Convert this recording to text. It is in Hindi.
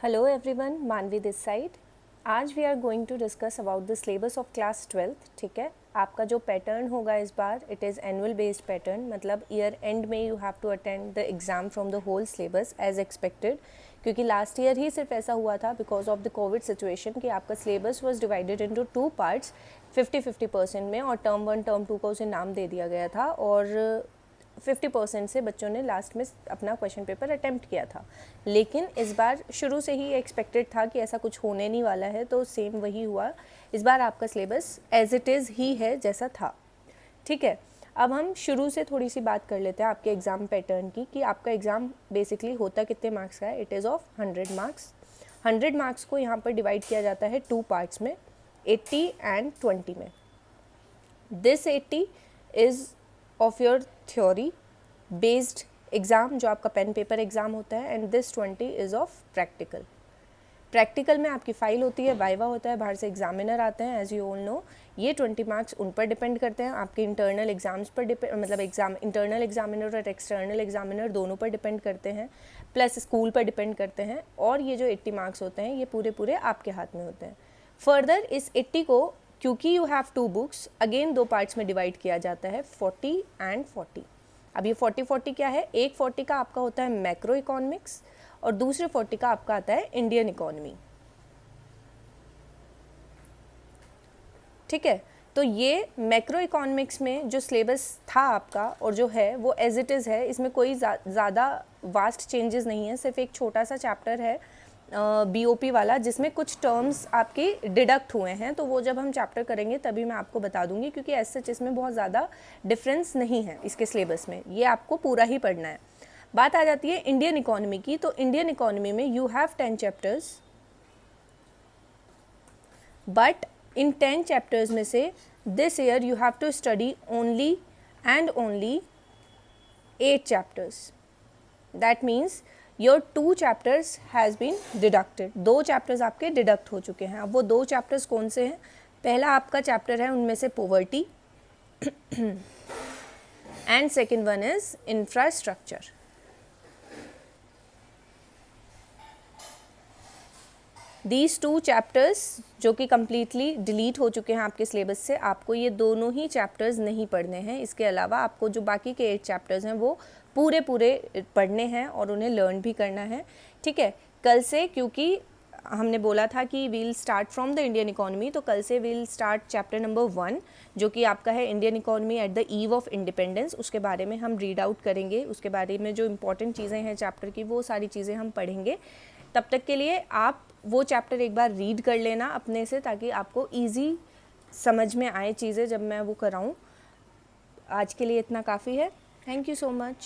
Hello everyone, Manvi this side. आज we are going to discuss about the syllabus of class 12th। ठीक है, आपका जो पैटर्न होगा इस बार it is annual based pattern, मतलब ईयर एंड में you have to attend the exam from the whole syllabus as expected, क्योंकि लास्ट ईयर ही सिर्फ ऐसा हुआ था because of the COVID situation कि आपका syllabus was divided into 2 parts 50-50% में, और टर्म 1 टर्म 2 का उसे नाम दे दिया गया था, और 50% से बच्चों ने लास्ट में अपना क्वेश्चन पेपर अटेम्प्ट किया था। लेकिन इस बार शुरू से ही एक्सपेक्टेड था कि ऐसा कुछ होने नहीं वाला है, तो सेम वही हुआ। इस बार आपका सिलेबस एज इट इज़ ही है जैसा था। ठीक है, अब हम शुरू से थोड़ी सी बात कर लेते हैं आपके एग्ज़ाम पैटर्न की, कि आपका एग्ज़ाम बेसिकली होता कितने मार्क्स का है। It is of 100 marks. 100 marks को यहाँ पर डिवाइड किया जाता है 2 पार्ट्स में, 80 एंड 20 में। This 80 is of your theory based exam, जो आपका पेन पेपर एग्ज़ाम होता है, and this 20 is of practical. Practical में आपकी फ़ाइल होती है, वाइवा होता है, बाहर से एग्जामिनर आते हैं, एज यू ऑल नो। ये 20 मार्क्स उन पर डिपेंड करते हैं, आपके इंटरनल एग्ज़ाम्स पर मतलब इंटरनल एग्जामिनर और एक्सटर्नल एग्जामिनर दोनों पर डिपेंड करते हैं, प्लस स्कूल पर डिपेंड करते हैं। और ये जो 80 मार्क्स होते हैं ये पूरे पूरे आपके हाथ में होते हैं। फर्दर इस 80 को, क्योंकि you have 2 books, again 2 parts में डिवाइड किया जाता है, 40 एंड 40। अब ये 40-40 क्या है, एक 40 का आपका होता है मैक्रो इकोनॉमिक्स और दूसरे 40 का आपका आता है इंडियन इकोनॉमी। ठीक है, तो ये मैक्रो इकोनॉमिक्स में जो सिलेबस था आपका और जो है वो एज इट इज़ है, इसमें कोई ज़्यादा वास्ट चेंजेस नहीं है। सिर्फ एक छोटा सा चैप्टर है बीओपी वाला, जिसमें कुछ टर्म्स आपके डिडक्ट हुए हैं, तो वो जब हम चैप्टर करेंगे तभी मैं आपको बता दूंगी, क्योंकि ऐसे सच इसमें बहुत ज़्यादा डिफरेंस नहीं है इसके सिलेबस में, ये आपको पूरा ही पढ़ना है। बात आ जाती है इंडियन इकोनॉमी की, तो इंडियन इकोनॉमी में you have 10 chapters, but in 10 chapters में से this year you have to study only and only 8 chapters. That means your 2 chapters has been deducted. 2 chapters आपके डिडक्ट हो चुके हैं। अब वो 2 चैप्टर्स कौन से हैं? पहला आपका चैप्टर है उनमें से poverty, and second one is infrastructure. These 2 chapters जो कि कम्प्लीटली डिलीट हो चुके हैं आपके सिलेबस से, आपको ये दोनों ही चैप्टर्स नहीं पढ़ने हैं। इसके अलावा आपको जो बाकी के 8 चैप्टर्स हैं वो पूरे पढ़ने हैं और उन्हें लर्न भी करना है। ठीक है, कल से, क्योंकि हमने बोला था कि we'll start from the Indian economy, तो कल से वील स्टार्ट चैप्टर नंबर 1, जो कि आपका है Indian economy at the eve of independence. उसके बारे में हम रीड आउट करेंगे, उसके बारे में जो इंपॉर्टेंट चीज़ें हैं चैप्टर की वो सारी चीज़ें हम पढ़ेंगे। तब तक के लिए आप वो चैप्टर एक बार रीड कर लेना अपने से, ताकि आपको ईजी समझ में आए चीज़ें जब मैं वो कराऊँ। आज के लिए इतना काफ़ी है। Thank you so much.